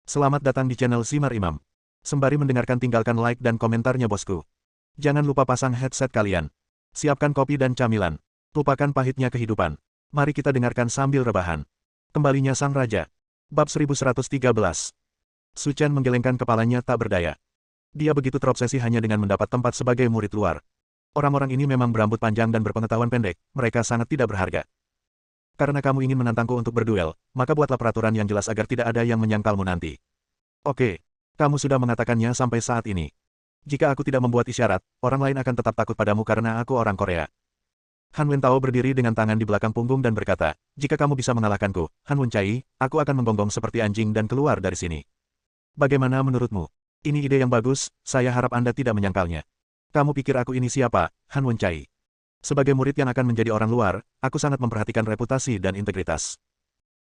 Selamat datang di channel Simar Imam. Sembari mendengarkan tinggalkan like dan komentarnya bosku. Jangan lupa pasang headset kalian. Siapkan kopi dan camilan. Lupakan pahitnya kehidupan. Mari kita dengarkan sambil rebahan. Kembalinya Sang Raja. Bab 1113. Su Chen menggelengkan kepalanya tak berdaya. Dia begitu terobsesi hanya dengan mendapat tempat sebagai murid luar. Orang-orang ini memang berambut panjang dan berpengetahuan pendek, mereka sangat tidak berharga. Karena kamu ingin menantangku untuk berduel, maka buatlah peraturan yang jelas agar tidak ada yang menyangkalmu nanti. Oke, kamu sudah mengatakannya sampai saat ini. Jika aku tidak membuat isyarat, orang lain akan tetap takut padamu karena aku orang Korea. Han Wentao berdiri dengan tangan di belakang punggung dan berkata, jika kamu bisa mengalahkanku, Han Wencai, aku akan menggonggong seperti anjing dan keluar dari sini. Bagaimana menurutmu? Ini ide yang bagus, saya harap Anda tidak menyangkalnya. Kamu pikir aku ini siapa, Han Wencai? Sebagai murid yang akan menjadi orang luar, aku sangat memperhatikan reputasi dan integritas.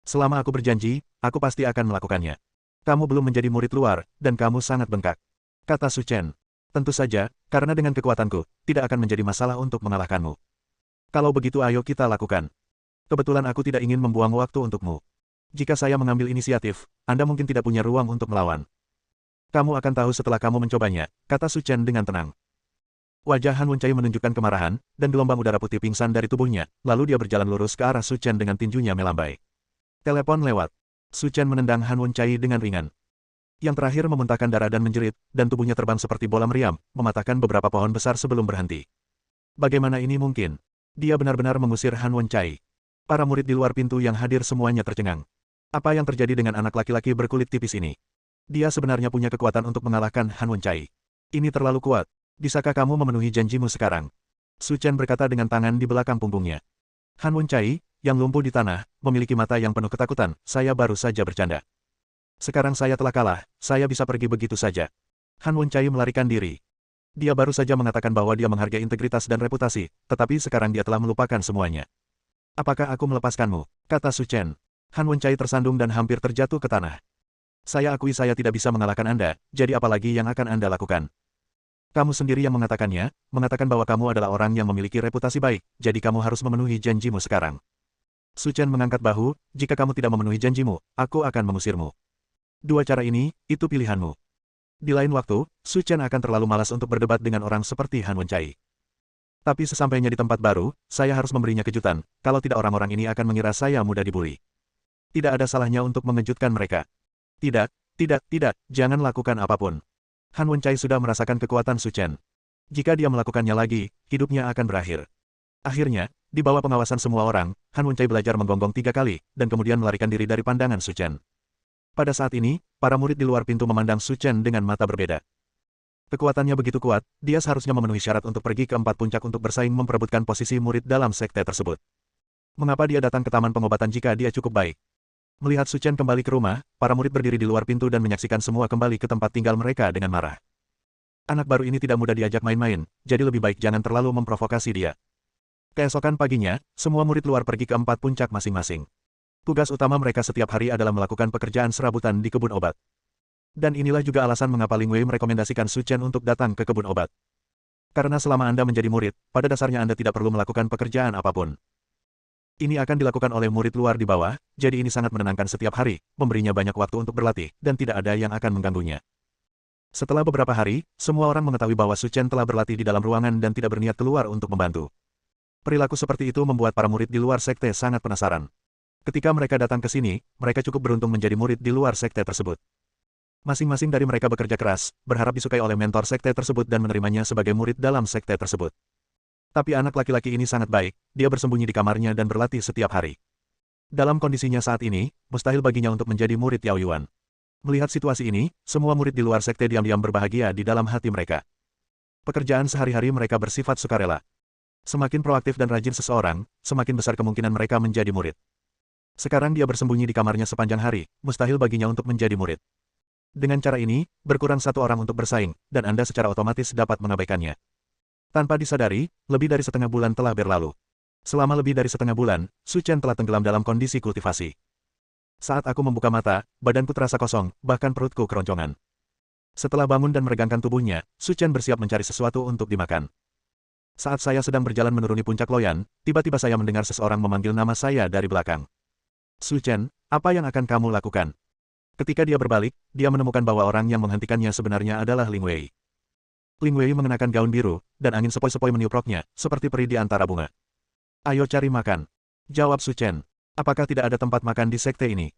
Selama aku berjanji, aku pasti akan melakukannya. Kamu belum menjadi murid luar, dan kamu sangat bengkak. Kata Su Chen. Tentu saja, karena dengan kekuatanku, tidak akan menjadi masalah untuk mengalahkanmu. Kalau begitu ayo kita lakukan. Kebetulan aku tidak ingin membuang waktu untukmu. Jika saya mengambil inisiatif, Anda mungkin tidak punya ruang untuk melawan. Kamu akan tahu setelah kamu mencobanya, kata Su Chen dengan tenang. Wajah Han Wencai menunjukkan kemarahan, dan gelombang udara putih pingsan dari tubuhnya, lalu dia berjalan lurus ke arah Su Chen dengan tinjunya melambai. Telepon lewat. Su Chen menendang Han Wencai dengan ringan. Yang terakhir memuntahkan darah dan menjerit, dan tubuhnya terbang seperti bola meriam, mematahkan beberapa pohon besar sebelum berhenti. Bagaimana ini mungkin? Dia benar-benar mengusir Han Wencai. Para murid di luar pintu yang hadir semuanya tercengang. Apa yang terjadi dengan anak laki-laki berkulit tipis ini? Dia sebenarnya punya kekuatan untuk mengalahkan Han Wencai. Ini terlalu kuat. Bisakah kamu memenuhi janjimu sekarang? Su Chen berkata dengan tangan di belakang punggungnya. Han Wencai, yang lumpuh di tanah, memiliki mata yang penuh ketakutan, saya baru saja bercanda. Sekarang saya telah kalah, saya bisa pergi begitu saja. Han Wencai melarikan diri. Dia baru saja mengatakan bahwa dia menghargai integritas dan reputasi, tetapi sekarang dia telah melupakan semuanya. Apakah aku melepaskanmu? Kata Su Chen. Han Wencai tersandung dan hampir terjatuh ke tanah. Saya akui saya tidak bisa mengalahkan Anda, jadi apalagi yang akan Anda lakukan? Kamu sendiri yang mengatakannya, mengatakan bahwa kamu adalah orang yang memiliki reputasi baik, jadi kamu harus memenuhi janjimu sekarang. Su Chen mengangkat bahu, jika kamu tidak memenuhi janjimu, aku akan mengusirmu. Dua cara ini, itu pilihanmu. Di lain waktu, Su Chen akan terlalu malas untuk berdebat dengan orang seperti Han Wencai. Tapi sesampainya di tempat baru, saya harus memberinya kejutan, kalau tidak orang-orang ini akan mengira saya mudah dibully. Tidak ada salahnya untuk mengejutkan mereka. Tidak, jangan lakukan apapun. Han Wencai sudah merasakan kekuatan Su Chen. Jika dia melakukannya lagi, hidupnya akan berakhir. Akhirnya, di bawah pengawasan semua orang, Han Wencai belajar menggonggong 3 kali, dan kemudian melarikan diri dari pandangan Su Chen. Pada saat ini, para murid di luar pintu memandang Su Chen dengan mata berbeda. Kekuatannya begitu kuat, dia seharusnya memenuhi syarat untuk pergi ke 4 puncak untuk bersaing memperebutkan posisi murid dalam sekte tersebut. Mengapa dia datang ke taman pengobatan jika dia cukup baik? Melihat Su Chen kembali ke rumah, para murid berdiri di luar pintu dan menyaksikan semua kembali ke tempat tinggal mereka dengan marah. Anak baru ini tidak mudah diajak main-main, jadi lebih baik jangan terlalu memprovokasi dia. Keesokan paginya, semua murid luar pergi ke 4 puncak masing-masing. Tugas utama mereka setiap hari adalah melakukan pekerjaan serabutan di kebun obat. Dan inilah juga alasan mengapa Ling Wei merekomendasikan Su Chen untuk datang ke kebun obat. Karena selama Anda menjadi murid, pada dasarnya Anda tidak perlu melakukan pekerjaan apapun. Ini akan dilakukan oleh murid luar di bawah, jadi ini sangat menenangkan setiap hari, memberinya banyak waktu untuk berlatih, dan tidak ada yang akan mengganggunya. Setelah beberapa hari, semua orang mengetahui bahwa Su Chen telah berlatih di dalam ruangan dan tidak berniat keluar untuk membantu. Perilaku seperti itu membuat para murid di luar sekte sangat penasaran. Ketika mereka datang ke sini, mereka cukup beruntung menjadi murid di luar sekte tersebut. Masing-masing dari mereka bekerja keras, berharap disukai oleh mentor sekte tersebut dan menerimanya sebagai murid dalam sekte tersebut. Tapi anak laki-laki ini sangat baik, dia bersembunyi di kamarnya dan berlatih setiap hari. Dalam kondisinya saat ini, mustahil baginya untuk menjadi murid Yao Yuan. Melihat situasi ini, semua murid di luar sekte diam-diam berbahagia di dalam hati mereka. Pekerjaan sehari-hari mereka bersifat sukarela. Semakin proaktif dan rajin seseorang, semakin besar kemungkinan mereka menjadi murid. Sekarang dia bersembunyi di kamarnya sepanjang hari, mustahil baginya untuk menjadi murid. Dengan cara ini, berkurang 1 orang untuk bersaing, dan Anda secara otomatis dapat mengabaikannya. Tanpa disadari, lebih dari setengah bulan telah berlalu. Selama lebih dari setengah bulan, Su Chen telah tenggelam dalam kondisi kultivasi. Saat aku membuka mata, badanku terasa kosong, bahkan perutku keroncongan. Setelah bangun dan meregangkan tubuhnya, Su Chen bersiap mencari sesuatu untuk dimakan. Saat saya sedang berjalan menuruni puncak Loyan, tiba-tiba saya mendengar seseorang memanggil nama saya dari belakang. Su Chen, apa yang akan kamu lakukan? Ketika dia berbalik, dia menemukan bahwa orang yang menghentikannya sebenarnya adalah Ling Wei. Ling Wei mengenakan gaun biru, dan angin sepoi-sepoi meniup roknya, seperti peri di antara bunga. Ayo cari makan. Jawab Su Chen. Apakah tidak ada tempat makan di sekte ini?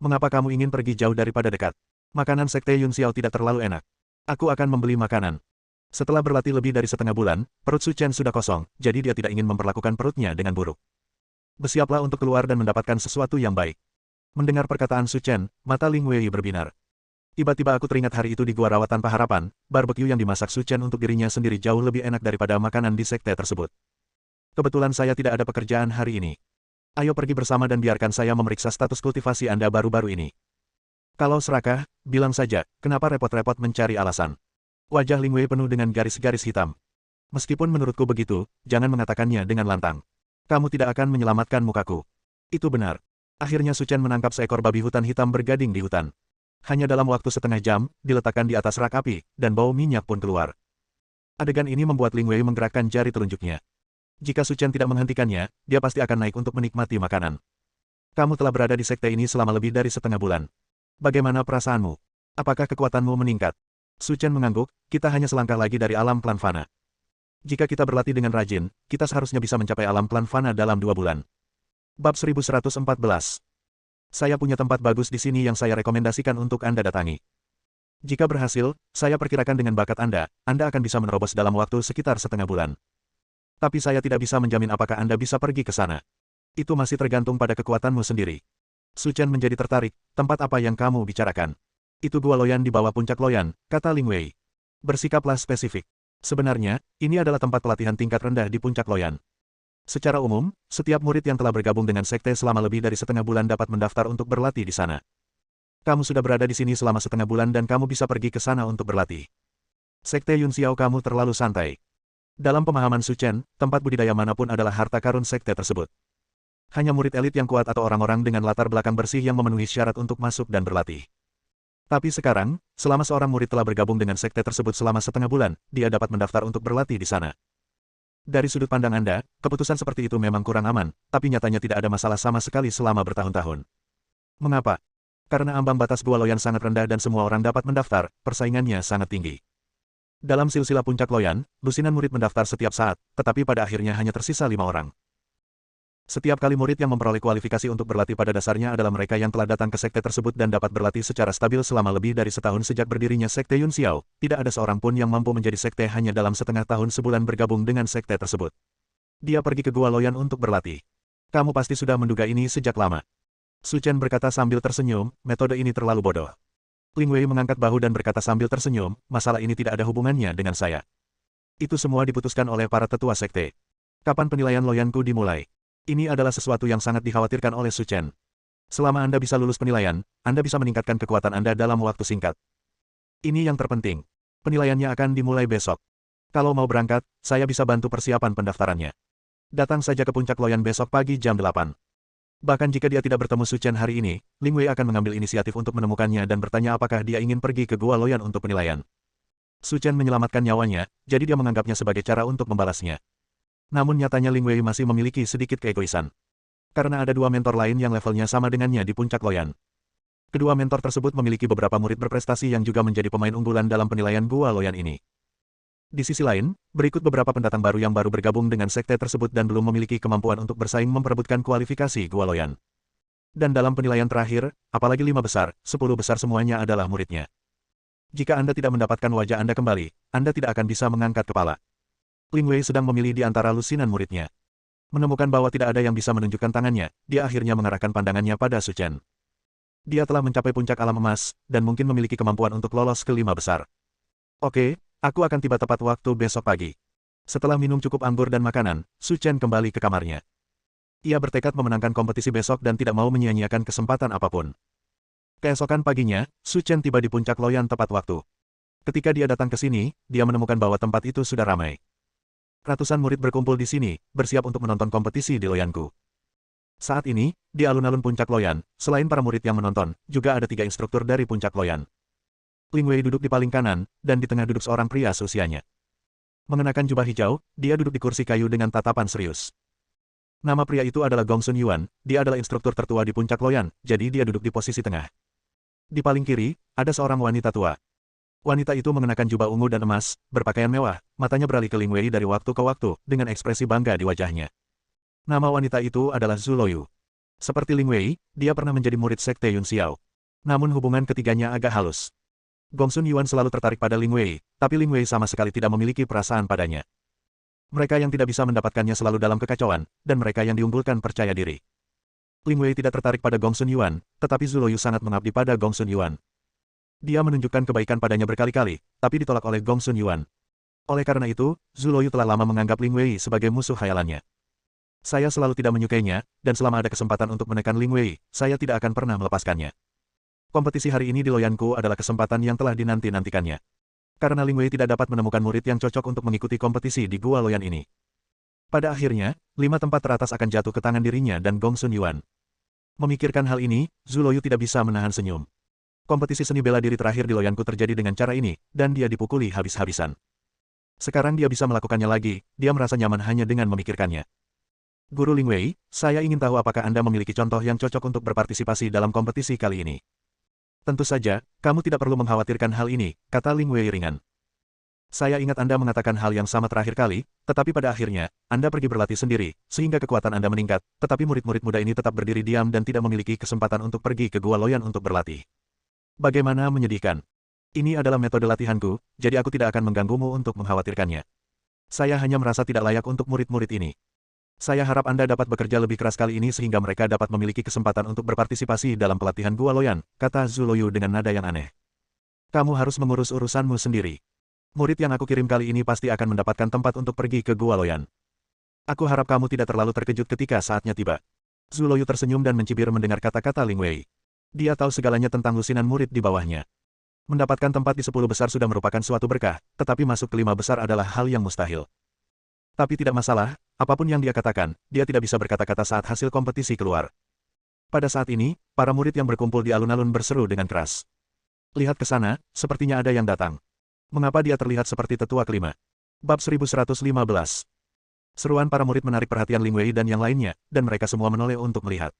Mengapa kamu ingin pergi jauh daripada dekat? Makanan sekte Yun Xiao tidak terlalu enak. Aku akan membeli makanan. Setelah berlatih lebih dari setengah bulan, perut Su Chen sudah kosong, jadi dia tidak ingin memperlakukan perutnya dengan buruk. Bersiaplah untuk keluar dan mendapatkan sesuatu yang baik. Mendengar perkataan Su Chen, mata Ling Wei berbinar. Tiba-tiba aku teringat hari itu di Gua Rawa Tanpa Harapan, barbecue yang dimasak Su Chen untuk dirinya sendiri jauh lebih enak daripada makanan di sekte tersebut. Kebetulan saya tidak ada pekerjaan hari ini. Ayo pergi bersama dan biarkan saya memeriksa status kultivasi Anda baru-baru ini. Kalau serakah, bilang saja, kenapa repot-repot mencari alasan. Wajah Ling Wei penuh dengan garis-garis hitam. Meskipun menurutku begitu, jangan mengatakannya dengan lantang. Kamu tidak akan menyelamatkan mukaku. Itu benar. Akhirnya Su Chen menangkap seekor babi hutan hitam bergading di hutan. Hanya dalam waktu setengah jam, diletakkan di atas rak api, dan bau minyak pun keluar. Adegan ini membuat Ling Wei menggerakkan jari telunjuknya. Jika Su Chen tidak menghentikannya, dia pasti akan naik untuk menikmati makanan. Kamu telah berada di sekte ini selama lebih dari setengah bulan. Bagaimana perasaanmu? Apakah kekuatanmu meningkat? Su Chen mengangguk, kita hanya selangkah lagi dari alam klan fana. Jika kita berlatih dengan rajin, kita seharusnya bisa mencapai alam klan fana dalam 2 bulan. Bab 1114. Saya punya tempat bagus di sini yang saya rekomendasikan untuk Anda datangi. Jika berhasil, saya perkirakan dengan bakat Anda akan bisa menerobos dalam waktu sekitar setengah bulan. Tapi saya tidak bisa menjamin apakah Anda bisa pergi ke sana. Itu masih tergantung pada kekuatanmu sendiri. Su Chen menjadi tertarik, tempat apa yang kamu bicarakan? Itu Gua Loyan di bawah puncak Loyan, kata Ling Wei. Bersikaplah spesifik. Sebenarnya, ini adalah tempat pelatihan tingkat rendah di puncak Loyan. Secara umum, setiap murid yang telah bergabung dengan sekte selama lebih dari setengah bulan dapat mendaftar untuk berlatih di sana. Kamu sudah berada di sini selama setengah bulan dan kamu bisa pergi ke sana untuk berlatih. Sekte Yun Xiao kamu terlalu santai. Dalam pemahaman Su Chen, tempat budidaya manapun adalah harta karun sekte tersebut. Hanya murid elit yang kuat atau orang-orang dengan latar belakang bersih yang memenuhi syarat untuk masuk dan berlatih. Tapi sekarang, selama seorang murid telah bergabung dengan sekte tersebut selama setengah bulan, dia dapat mendaftar untuk berlatih di sana. Dari sudut pandang Anda, keputusan seperti itu memang kurang aman, tapi nyatanya tidak ada masalah sama sekali selama bertahun-tahun. Mengapa? Karena ambang batas Gua Loyan sangat rendah dan semua orang dapat mendaftar, persaingannya sangat tinggi. Dalam silsilah puncak Loyan, lusinan murid mendaftar setiap saat, tetapi pada akhirnya hanya tersisa 5 orang. Setiap kali murid yang memperoleh kualifikasi untuk berlatih pada dasarnya adalah mereka yang telah datang ke sekte tersebut dan dapat berlatih secara stabil selama lebih dari setahun sejak berdirinya sekte Yun Xiao. Tidak ada seorang pun yang mampu menjadi sekte hanya dalam setengah tahun sebulan bergabung dengan sekte tersebut. Dia pergi ke Gua Loyan untuk berlatih. Kamu pasti sudah menduga ini sejak lama. Su Chen berkata sambil tersenyum, metode ini terlalu bodoh. Ling Wei mengangkat bahu dan berkata sambil tersenyum, masalah ini tidak ada hubungannya dengan saya. Itu semua diputuskan oleh para tetua sekte. Kapan penilaian Loyanku dimulai? Ini adalah sesuatu yang sangat dikhawatirkan oleh Su Chen. Selama Anda bisa lulus penilaian, Anda bisa meningkatkan kekuatan Anda dalam waktu singkat. Ini yang terpenting. Penilaiannya akan dimulai besok. Kalau mau berangkat, saya bisa bantu persiapan pendaftarannya. Datang saja ke puncak Loyan besok pagi jam 8. Bahkan jika dia tidak bertemu Su Chen hari ini, Ling Wei akan mengambil inisiatif untuk menemukannya dan bertanya apakah dia ingin pergi ke Gua Loyan untuk penilaian. Su Chen menyelamatkan nyawanya, jadi dia menganggapnya sebagai cara untuk membalasnya. Namun nyatanya Ling Wei masih memiliki sedikit keegoisan. Karena ada 2 mentor lain yang levelnya sama dengannya di puncak Loyan. Kedua mentor tersebut memiliki beberapa murid berprestasi yang juga menjadi pemain unggulan dalam penilaian Gua Loyan ini. Di sisi lain, berikut beberapa pendatang baru yang baru bergabung dengan sekte tersebut dan belum memiliki kemampuan untuk bersaing memperebutkan kualifikasi Gua Loyan. Dan dalam penilaian terakhir, apalagi 5 besar, 10 besar semuanya adalah muridnya. Jika Anda tidak mendapatkan wajah Anda kembali, Anda tidak akan bisa mengangkat kepala. Ling Wei sedang memilih di antara lusinan muridnya. Menemukan bahwa tidak ada yang bisa menunjukkan tangannya, dia akhirnya mengarahkan pandangannya pada Su Chen. Dia telah mencapai puncak alam emas, dan mungkin memiliki kemampuan untuk lolos ke 5 besar. Oke, aku akan tiba tepat waktu besok pagi. Setelah minum cukup anggur dan makanan, Su Chen kembali ke kamarnya. Ia bertekad memenangkan kompetisi besok dan tidak mau menyia-nyiakan kesempatan apapun. Keesokan paginya, Su Chen tiba di puncak Loyan tepat waktu. Ketika dia datang ke sini, dia menemukan bahwa tempat itu sudah ramai. Ratusan murid berkumpul di sini, bersiap untuk menonton kompetisi di Loyanku. Saat ini, di alun-alun puncak Loyan, selain para murid yang menonton, juga ada 3 instruktur dari puncak Loyan. Ling Wei duduk di paling kanan, dan di tengah duduk seorang pria seusianya. Mengenakan jubah hijau, dia duduk di kursi kayu dengan tatapan serius. Nama pria itu adalah Gong Sun Yuan, dia adalah instruktur tertua di puncak Loyan, jadi dia duduk di posisi tengah. Di paling kiri, ada seorang wanita tua. Wanita itu mengenakan jubah ungu dan emas, berpakaian mewah, matanya beralih ke Ling Wei dari waktu ke waktu, dengan ekspresi bangga di wajahnya. Nama wanita itu adalah Zhu Luoyu. Seperti Ling Wei, dia pernah menjadi murid sekte Yun Xiao. Namun hubungan ketiganya agak halus. Gongsun Yuan selalu tertarik pada Ling Wei, tapi Ling Wei sama sekali tidak memiliki perasaan padanya. Mereka yang tidak bisa mendapatkannya selalu dalam kekacauan, dan mereka yang diunggulkan percaya diri. Ling Wei tidak tertarik pada Gongsun Yuan, tetapi Zhu Luoyu sangat mengabdi pada Gongsun Yuan. Dia menunjukkan kebaikan padanya berkali-kali, tapi ditolak oleh Gongsun Yuan. Oleh karena itu, Zhu Luoyu telah lama menganggap Ling Wei sebagai musuh khayalannya. Saya selalu tidak menyukainya, dan selama ada kesempatan untuk menekan Ling Wei, saya tidak akan pernah melepaskannya. Kompetisi hari ini di Loyanku adalah kesempatan yang telah dinanti-nantikannya. Karena Ling Wei tidak dapat menemukan murid yang cocok untuk mengikuti kompetisi di Gua Loyan ini. Pada akhirnya, 5 tempat teratas akan jatuh ke tangan dirinya dan Gongsun Yuan. Memikirkan hal ini, Zhu Luoyu tidak bisa menahan senyum. Kompetisi seni bela diri terakhir di Loyanku terjadi dengan cara ini, dan dia dipukuli habis-habisan. Sekarang dia bisa melakukannya lagi, dia merasa nyaman hanya dengan memikirkannya. Guru Ling Wei, saya ingin tahu apakah Anda memiliki contoh yang cocok untuk berpartisipasi dalam kompetisi kali ini. Tentu saja, kamu tidak perlu mengkhawatirkan hal ini, kata Ling Wei ringan. Saya ingat Anda mengatakan hal yang sama terakhir kali, tetapi pada akhirnya, Anda pergi berlatih sendiri, sehingga kekuatan Anda meningkat, tetapi murid-murid muda ini tetap berdiri diam dan tidak memiliki kesempatan untuk pergi ke Gua Loyan untuk berlatih. Bagaimana menyedihkan. Ini adalah metode latihanku, jadi aku tidak akan mengganggumu untuk mengkhawatirkannya. Saya hanya merasa tidak layak untuk murid-murid ini. Saya harap Anda dapat bekerja lebih keras kali ini sehingga mereka dapat memiliki kesempatan untuk berpartisipasi dalam pelatihan Gua Loyan, kata Zhu Luoyu dengan nada yang aneh. Kamu harus mengurus urusanmu sendiri. Murid yang aku kirim kali ini pasti akan mendapatkan tempat untuk pergi ke Gua Loyan. Aku harap kamu tidak terlalu terkejut ketika saatnya tiba. Zhu Luoyu tersenyum dan mencibir mendengar kata-kata Ling Wei. Dia tahu segalanya tentang lusinan murid di bawahnya. Mendapatkan tempat di 10 besar sudah merupakan suatu berkah, tetapi masuk ke 5 besar adalah hal yang mustahil. Tapi tidak masalah, apapun yang dia katakan, dia tidak bisa berkata-kata saat hasil kompetisi keluar. Pada saat ini, para murid yang berkumpul di alun-alun berseru dengan keras. Lihat ke sana, sepertinya ada yang datang. Mengapa dia terlihat seperti tetua kelima? Bab 1115. Seruan para murid menarik perhatian Ling Wei dan yang lainnya, dan mereka semua menoleh untuk melihat.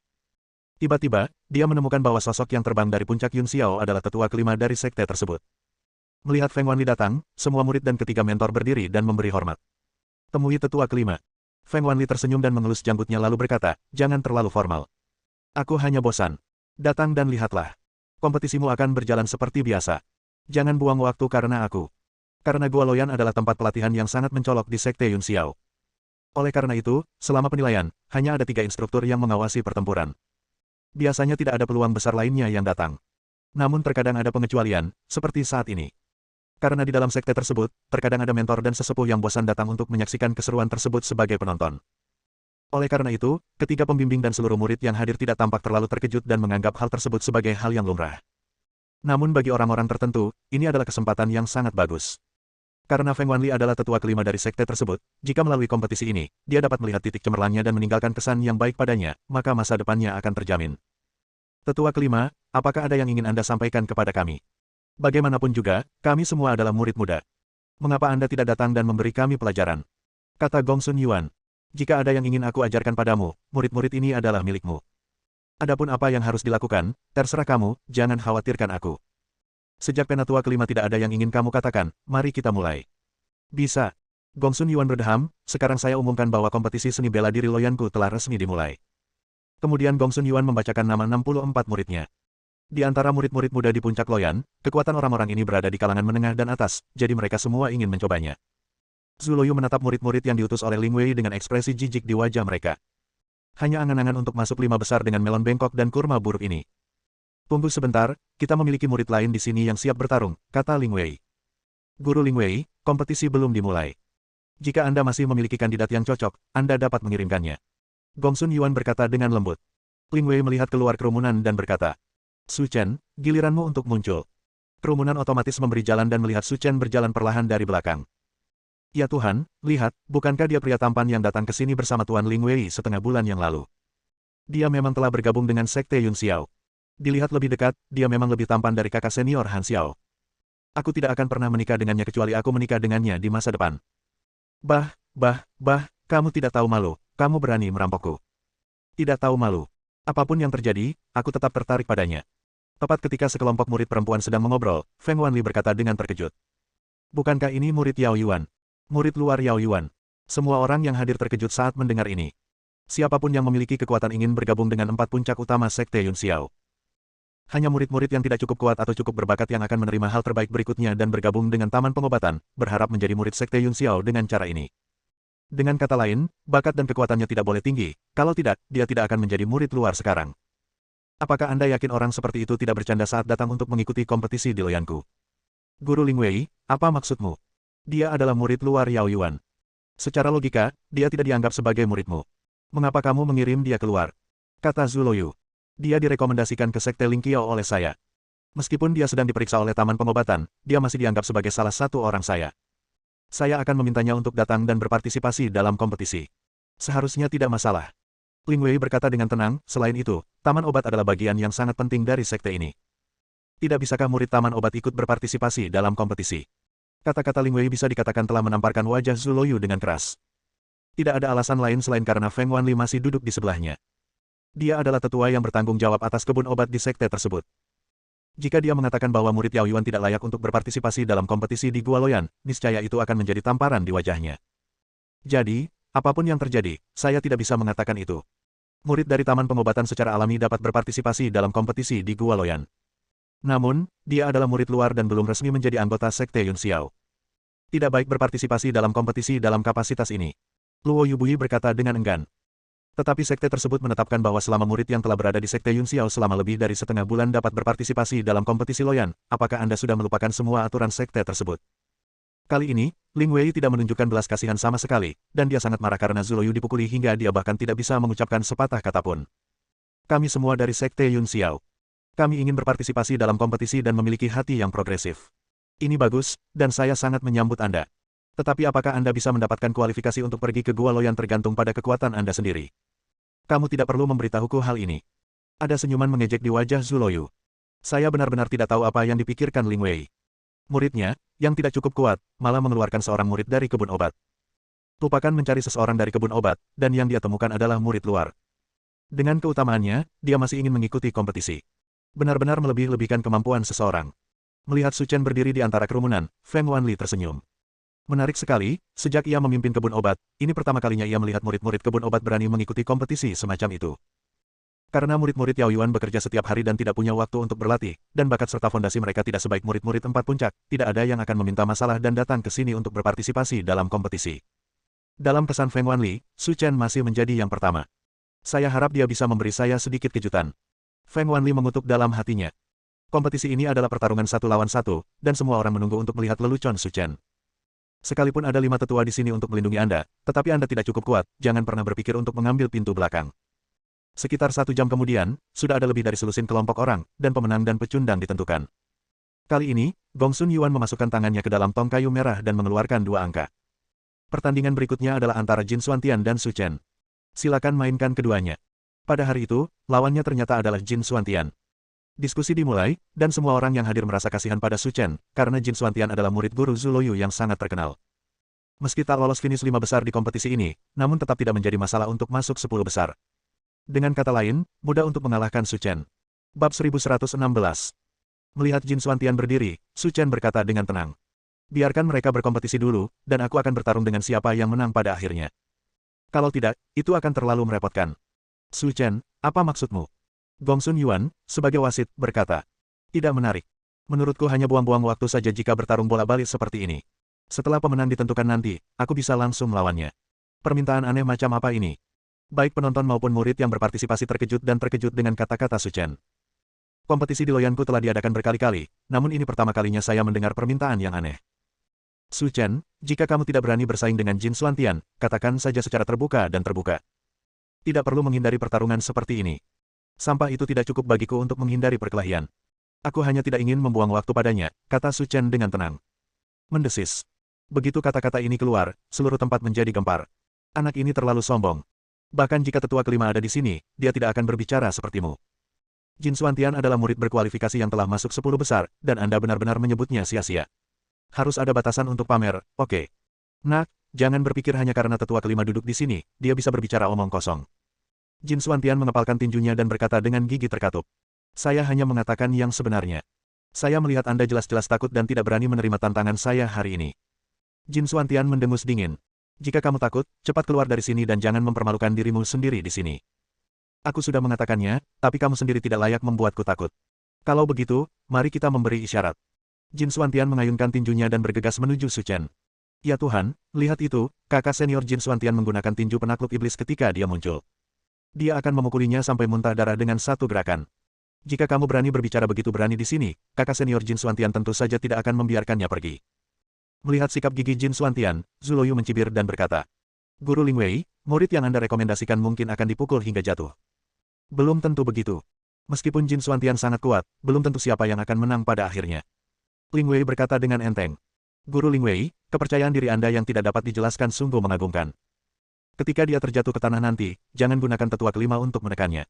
Tiba-tiba, dia menemukan bahwa sosok yang terbang dari puncak Yun Xiao adalah tetua kelima dari sekte tersebut. Melihat Feng Wanli datang, semua murid dan ketiga mentor berdiri dan memberi hormat. Temui tetua kelima. Feng Wanli tersenyum dan mengelus janggutnya lalu berkata, jangan terlalu formal. Aku hanya bosan. Datang dan lihatlah. Kompetisimu akan berjalan seperti biasa. Jangan buang waktu karena aku. Karena Gua Loyan adalah tempat pelatihan yang sangat mencolok di sekte Yun Xiao. Oleh karena itu, selama penilaian, hanya ada 3 instruktur yang mengawasi pertempuran. Biasanya tidak ada peluang besar lainnya yang datang. Namun terkadang ada pengecualian, seperti saat ini. Karena di dalam sekte tersebut, terkadang ada mentor dan sesepuh yang bosan datang untuk menyaksikan keseruan tersebut sebagai penonton. Oleh karena itu, ketiga pembimbing dan seluruh murid yang hadir tidak tampak terlalu terkejut dan menganggap hal tersebut sebagai hal yang lumrah. Namun bagi orang-orang tertentu, ini adalah kesempatan yang sangat bagus. Karena Feng Wanli adalah tetua kelima dari sekte tersebut, jika melalui kompetisi ini, dia dapat melihat titik cemerlangnya dan meninggalkan kesan yang baik padanya, maka masa depannya akan terjamin. Tetua kelima, apakah ada yang ingin Anda sampaikan kepada kami? Bagaimanapun juga, kami semua adalah murid muda. Mengapa Anda tidak datang dan memberi kami pelajaran? Kata Gongsun Yuan. Jika ada yang ingin aku ajarkan padamu, murid-murid ini adalah milikmu. Adapun apa yang harus dilakukan, terserah kamu, jangan khawatirkan aku. Sejak penatua kelima tidak ada yang ingin kamu katakan, mari kita mulai. Bisa. Gongsun Yuan berdeham, sekarang saya umumkan bahwa kompetisi seni bela diri Loyanku telah resmi dimulai. Kemudian Gongsun Yuan membacakan nama 64 muridnya. Di antara murid-murid muda di puncak Loyan, kekuatan orang-orang ini berada di kalangan menengah dan atas, jadi mereka semua ingin mencobanya. Zhu Luoyu menatap murid-murid yang diutus oleh Ling Wei dengan ekspresi jijik di wajah mereka. Hanya angan-angan untuk masuk 5 besar dengan melon bengkok dan kurma buruk ini. Tunggu sebentar, kita memiliki murid lain di sini yang siap bertarung, kata Ling Wei. Guru Ling Wei, kompetisi belum dimulai. Jika Anda masih memiliki kandidat yang cocok, Anda dapat mengirimkannya. Gongsun Yuan berkata dengan lembut. Ling Wei melihat keluar kerumunan dan berkata, Su Chen, giliranmu untuk muncul. Kerumunan otomatis memberi jalan dan melihat Su Chen berjalan perlahan dari belakang. Ya Tuhan, lihat, bukankah dia pria tampan yang datang ke sini bersama Tuan Ling Wei setengah bulan yang lalu? Dia memang telah bergabung dengan sekte Yun Xiao. Dilihat lebih dekat, dia memang lebih tampan dari kakak senior Han Xiao. Aku tidak akan pernah menikah dengannya kecuali aku menikah dengannya di masa depan. Kamu tidak tahu malu, kamu berani merampokku. Tidak tahu malu. Apapun yang terjadi, aku tetap tertarik padanya. Tepat ketika sekelompok murid perempuan sedang mengobrol, Feng Wanli berkata dengan terkejut. Bukankah ini murid Yao Yuan? Murid luar Yao Yuan. Semua orang yang hadir terkejut saat mendengar ini. Siapapun yang memiliki kekuatan ingin bergabung dengan 4 puncak utama Sekte Yun Xiao. Hanya murid-murid yang tidak cukup kuat atau cukup berbakat yang akan menerima hal terbaik berikutnya dan bergabung dengan Taman Pengobatan, berharap menjadi murid Sekte Yun Xiao dengan cara ini. Dengan kata lain, bakat dan kekuatannya tidak boleh tinggi, kalau tidak, dia tidak akan menjadi murid luar sekarang. Apakah Anda yakin orang seperti itu tidak bercanda saat datang untuk mengikuti kompetisi di loyanku? Guru Ling Wei, apa maksudmu? Dia adalah murid luar Yao Yuan. Secara logika, dia tidak dianggap sebagai muridmu. Mengapa kamu mengirim dia keluar? Kata Zhu Luoyu. Dia direkomendasikan ke Sekte Ling Qiao oleh saya. Meskipun dia sedang diperiksa oleh Taman Pengobatan, dia masih dianggap sebagai salah satu orang saya. Saya akan memintanya untuk datang dan berpartisipasi dalam kompetisi. Seharusnya tidak masalah. Ling Wei berkata dengan tenang, selain itu, Taman Obat adalah bagian yang sangat penting dari sekte ini. Tidak bisakah murid Taman Obat ikut berpartisipasi dalam kompetisi? Kata-kata Ling Wei bisa dikatakan telah menamparkan wajah Zhu Luoyu dengan keras. Tidak ada alasan lain selain karena Feng Wanli masih duduk di sebelahnya. Dia adalah tetua yang bertanggung jawab atas kebun obat di sekte tersebut. Jika dia mengatakan bahwa murid Yao Yuan tidak layak untuk berpartisipasi dalam kompetisi di Gua Loyan, niscaya itu akan menjadi tamparan di wajahnya. Jadi, apapun yang terjadi, saya tidak bisa mengatakan itu. Murid dari Taman Pengobatan secara alami dapat berpartisipasi dalam kompetisi di Gua Loyan. Namun, dia adalah murid luar dan belum resmi menjadi anggota Sekte Yun Xiao. Tidak baik berpartisipasi dalam kompetisi dalam kapasitas ini. Luo Yubui berkata dengan enggan. Tetapi sekte tersebut menetapkan bahwa selama murid yang telah berada di Sekte Yun Xiao selama lebih dari setengah bulan dapat berpartisipasi dalam kompetisi Loyan, apakah Anda sudah melupakan semua aturan sekte tersebut? Kali ini, Ling Wei tidak menunjukkan belas kasihan sama sekali, dan dia sangat marah karena Zhu Luoyu dipukuli hingga dia bahkan tidak bisa mengucapkan sepatah kata pun. Kami semua dari Sekte Yun Xiao. Kami ingin berpartisipasi dalam kompetisi dan memiliki hati yang progresif. Ini bagus, dan saya sangat menyambut Anda. Tetapi apakah Anda bisa mendapatkan kualifikasi untuk pergi ke Gua Loyan tergantung pada kekuatan Anda sendiri? Kamu tidak perlu memberitahuku hal ini. Ada senyuman mengejek di wajah Zhu Luoyu. Saya benar-benar tidak tahu apa yang dipikirkan Ling Wei. Muridnya, yang tidak cukup kuat, malah mengeluarkan seorang murid dari kebun obat. Lupakan mencari seseorang dari kebun obat, dan yang dia temukan adalah murid luar. Dengan keutamaannya, dia masih ingin mengikuti kompetisi. Benar-benar melebih-lebihkan kemampuan seseorang. Melihat Su Chen berdiri di antara kerumunan, Feng Wanli tersenyum. Menarik sekali, sejak ia memimpin kebun obat, ini pertama kalinya ia melihat murid-murid kebun obat berani mengikuti kompetisi semacam itu. Karena murid-murid Yao Yuan bekerja setiap hari dan tidak punya waktu untuk berlatih, dan bakat serta fondasi mereka tidak sebaik murid-murid 4 puncak, tidak ada yang akan meminta masalah dan datang ke sini untuk berpartisipasi dalam kompetisi. Dalam pesan Feng Wanli, Su Chen masih menjadi yang pertama. Saya harap dia bisa memberi saya sedikit kejutan. Feng Wanli mengutuk dalam hatinya. Kompetisi ini adalah pertarungan 1 lawan 1, dan semua orang menunggu untuk melihat lelucon Su Chen. Sekalipun ada 5 tetua di sini untuk melindungi Anda, tetapi Anda tidak cukup kuat, jangan pernah berpikir untuk mengambil pintu belakang. Sekitar 1 jam kemudian, sudah ada lebih dari selusin kelompok orang, dan pemenang dan pecundang ditentukan. Kali ini, Gong Sun Yuan memasukkan tangannya ke dalam tong kayu merah dan mengeluarkan 2 angka. Pertandingan berikutnya adalah antara Jin Xuantian dan Su Chen. Silakan mainkan keduanya. Pada hari itu, lawannya ternyata adalah Jin Xuantian. Diskusi dimulai, dan semua orang yang hadir merasa kasihan pada Su Chen, karena Jin Xuantian adalah murid guru Zhu Luoyu yang sangat terkenal. Meski tak lolos finish 5 besar di kompetisi ini, namun tetap tidak menjadi masalah untuk masuk 10 besar. Dengan kata lain, mudah untuk mengalahkan Su Chen. Bab 1116. Melihat Jin Xuantian berdiri, Su Chen berkata dengan tenang. Biarkan mereka berkompetisi dulu, dan aku akan bertarung dengan siapa yang menang pada akhirnya. Kalau tidak, itu akan terlalu merepotkan. Su Chen, apa maksudmu? Gong Sun Yuan, sebagai wasit, berkata. Tidak menarik. Menurutku hanya buang-buang waktu saja jika bertarung bola-balik seperti ini. Setelah pemenang ditentukan nanti, aku bisa langsung melawannya. Permintaan aneh macam apa ini? Baik penonton maupun murid yang berpartisipasi terkejut dan terkejut dengan kata-kata Su Chen. Kompetisi di Loyanku telah diadakan berkali-kali, namun ini pertama kalinya saya mendengar permintaan yang aneh. Su Chen, jika kamu tidak berani bersaing dengan Jin Xuantian, katakan saja secara terbuka dan terbuka. Tidak perlu menghindari pertarungan seperti ini. Sampah itu tidak cukup bagiku untuk menghindari perkelahian. Aku hanya tidak ingin membuang waktu padanya, kata Su Chen dengan tenang. Mendesis. Begitu kata-kata ini keluar, seluruh tempat menjadi gempar. Anak ini terlalu sombong. Bahkan jika tetua kelima ada di sini, dia tidak akan berbicara sepertimu. Jin Xuantian adalah murid berkualifikasi yang telah masuk 10 besar, dan Anda benar-benar menyebutnya sia-sia. Harus ada batasan untuk pamer, oke. Nak, jangan berpikir hanya karena tetua kelima duduk di sini, dia bisa berbicara omong kosong. Jin Xuantian mengepalkan tinjunya dan berkata dengan gigi terkatup. Saya hanya mengatakan yang sebenarnya. Saya melihat Anda jelas-jelas takut dan tidak berani menerima tantangan saya hari ini. Jin Xuantian mendengus dingin. Jika kamu takut, cepat keluar dari sini dan jangan mempermalukan dirimu sendiri di sini. Aku sudah mengatakannya, tapi kamu sendiri tidak layak membuatku takut. Kalau begitu, mari kita memberi isyarat. Jin Xuantian mengayunkan tinjunya dan bergegas menuju Su Chen. Ya Tuhan, lihat itu, kakak senior Jin Xuantian menggunakan tinju penakluk iblis ketika dia muncul. Dia akan memukulinya sampai muntah darah dengan satu gerakan. Jika kamu berani berbicara begitu berani di sini, kakak senior Jin Xuantian tentu saja tidak akan membiarkannya pergi. Melihat sikap gigi Jin Xuantian, Zhu Luoyu mencibir dan berkata, Guru Ling Wei, murid yang Anda rekomendasikan mungkin akan dipukul hingga jatuh. Belum tentu begitu. Meskipun Jin Xuantian sangat kuat, belum tentu siapa yang akan menang pada akhirnya. Ling Wei berkata dengan enteng. Guru Ling Wei, kepercayaan diri Anda yang tidak dapat dijelaskan sungguh mengagumkan. Ketika dia terjatuh ke tanah nanti, jangan gunakan tetua kelima untuk menekannya.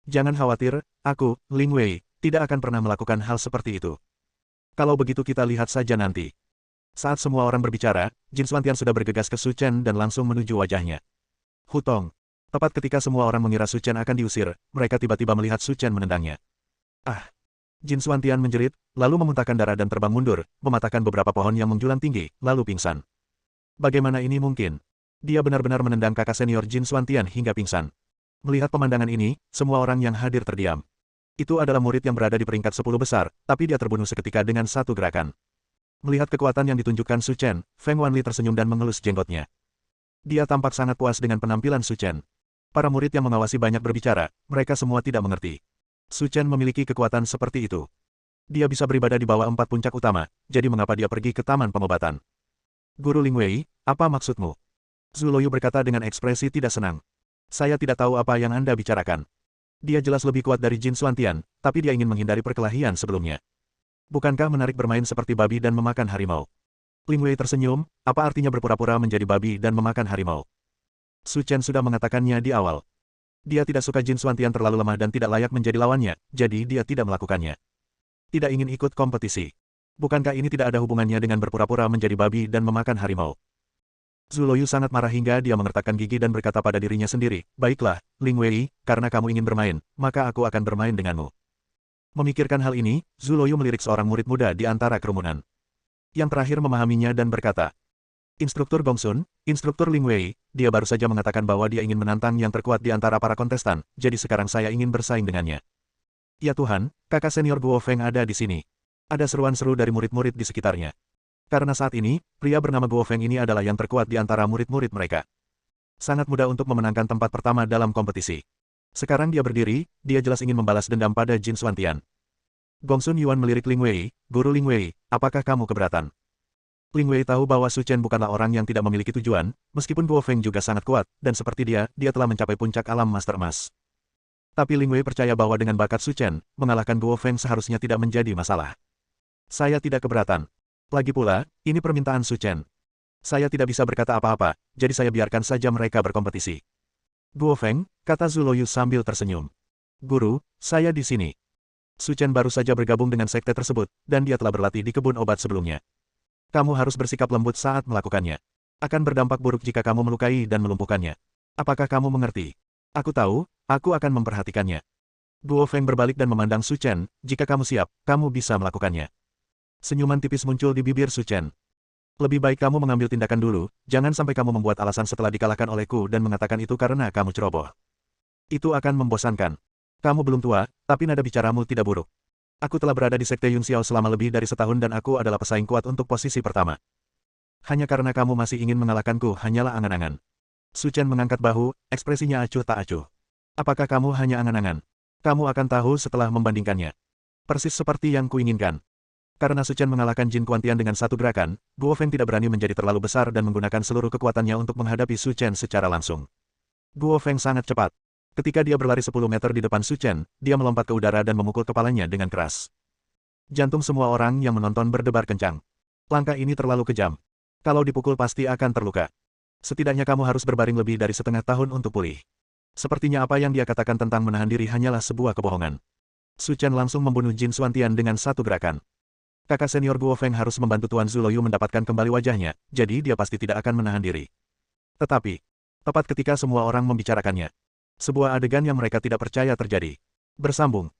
Jangan khawatir, aku, Ling Wei, tidak akan pernah melakukan hal seperti itu. Kalau begitu kita lihat saja nanti. Saat semua orang berbicara, Jin Xuantian sudah bergegas ke Su Chen dan langsung menuju wajahnya. Hutong. Tepat ketika semua orang mengira Su Chen akan diusir, mereka tiba-tiba melihat Su Chen menendangnya. Ah! Jin Xuantian menjerit, lalu memuntahkan darah dan terbang mundur, mematahkan beberapa pohon yang menjulang tinggi, lalu pingsan. Bagaimana ini mungkin? Dia benar-benar menendang kakak senior Jin Xuantian hingga pingsan. Melihat pemandangan ini, semua orang yang hadir terdiam. Itu adalah murid yang berada di peringkat 10 besar, tapi dia terbunuh seketika dengan satu gerakan. Melihat kekuatan yang ditunjukkan Su Chen, Feng Wanli tersenyum dan mengelus jenggotnya. Dia tampak sangat puas dengan penampilan Su Chen. Para murid yang mengawasi banyak berbicara, mereka semua tidak mengerti. Su Chen memiliki kekuatan seperti itu. Dia bisa beribadah di bawah 4 puncak utama, jadi mengapa dia pergi ke taman pengobatan? Guru Ling Wei, apa maksudmu? Zhu Luoyu berkata dengan ekspresi tidak senang. Saya tidak tahu apa yang Anda bicarakan. Dia jelas lebih kuat dari Jin Xuantian, tapi dia ingin menghindari perkelahian sebelumnya. Bukankah menarik bermain seperti babi dan memakan harimau? Ling Wei tersenyum, apa artinya berpura-pura menjadi babi dan memakan harimau? Su Chen sudah mengatakannya di awal. Dia tidak suka Jin Xuantian terlalu lemah dan tidak layak menjadi lawannya, jadi dia tidak melakukannya. Tidak ingin ikut kompetisi. Bukankah ini tidak ada hubungannya dengan berpura-pura menjadi babi dan memakan harimau? Zhu Luoyu sangat marah hingga dia mengertakkan gigi dan berkata pada dirinya sendiri, baiklah, Ling Wei, karena kamu ingin bermain, maka aku akan bermain denganmu. Memikirkan hal ini, Zhu Luoyu melirik seorang murid muda di antara kerumunan. Yang terakhir memahaminya dan berkata, Instruktur Gongsun, Instruktur Ling Wei, dia baru saja mengatakan bahwa dia ingin menantang yang terkuat di antara para kontestan, jadi sekarang saya ingin bersaing dengannya. Ya Tuhan, kakak senior Guo Feng ada di sini. Ada seruan seru dari murid-murid di sekitarnya. Karena saat ini, pria bernama Guo Feng ini adalah yang terkuat di antara murid-murid mereka. Sangat mudah untuk memenangkan tempat pertama dalam kompetisi. Sekarang dia berdiri, dia jelas ingin membalas dendam pada Jin Xuantian. Gongsun Yuan melirik Ling Wei, Guru Ling Wei, apakah kamu keberatan? Ling Wei tahu bahwa Su Chen bukanlah orang yang tidak memiliki tujuan, meskipun Guo Feng juga sangat kuat, dan seperti dia telah mencapai puncak alam Master Emas. Tapi Ling Wei percaya bahwa dengan bakat Su Chen, mengalahkan Guo Feng seharusnya tidak menjadi masalah. Saya tidak keberatan. Lagi pula, ini permintaan Su Chen. Saya tidak bisa berkata apa-apa, jadi saya biarkan saja mereka berkompetisi. Guo Feng, kata Zhu Luoyu sambil tersenyum. Guru, saya di sini. Su Chen baru saja bergabung dengan sekte tersebut, dan dia telah berlatih di kebun obat sebelumnya. Kamu harus bersikap lembut saat melakukannya. Akan berdampak buruk jika kamu melukai dan melumpuhkannya. Apakah kamu mengerti? Aku tahu, aku akan memperhatikannya. Guo Feng berbalik dan memandang Su Chen, jika kamu siap, kamu bisa melakukannya. Senyuman tipis muncul di bibir Su Chen. Lebih baik kamu mengambil tindakan dulu, jangan sampai kamu membuat alasan setelah dikalahkan olehku dan mengatakan itu karena kamu ceroboh. Itu akan membosankan. Kamu belum tua, tapi nada bicaramu tidak buruk. Aku telah berada di Sekte Yun Xiao selama lebih dari setahun dan aku adalah pesaing kuat untuk posisi pertama. Hanya karena kamu masih ingin mengalahkanku hanyalah angan-angan. Su Chen mengangkat bahu, ekspresinya acuh tak acuh. Apakah kamu hanya angan-angan? Kamu akan tahu setelah membandingkannya. Persis seperti yang kuinginkan. Karena Su Chen mengalahkan Jin Xuantian dengan satu gerakan, Guo Feng tidak berani menjadi terlalu besar dan menggunakan seluruh kekuatannya untuk menghadapi Su Chen secara langsung. Guo Feng sangat cepat. Ketika dia berlari 10 meter di depan Su Chen, dia melompat ke udara dan memukul kepalanya dengan keras. Jantung semua orang yang menonton berdebar kencang. Langkah ini terlalu kejam. Kalau dipukul pasti akan terluka. Setidaknya kamu harus berbaring lebih dari setengah tahun untuk pulih. Sepertinya apa yang dia katakan tentang menahan diri hanyalah sebuah kebohongan. Su Chen langsung membunuh Jin Xuantian dengan satu gerakan. Kakak senior Guo Feng harus membantu Tuan Zhu Luoyu mendapatkan kembali wajahnya, jadi dia pasti tidak akan menahan diri. Tetapi, tepat ketika semua orang membicarakannya, sebuah adegan yang mereka tidak percaya terjadi. Bersambung.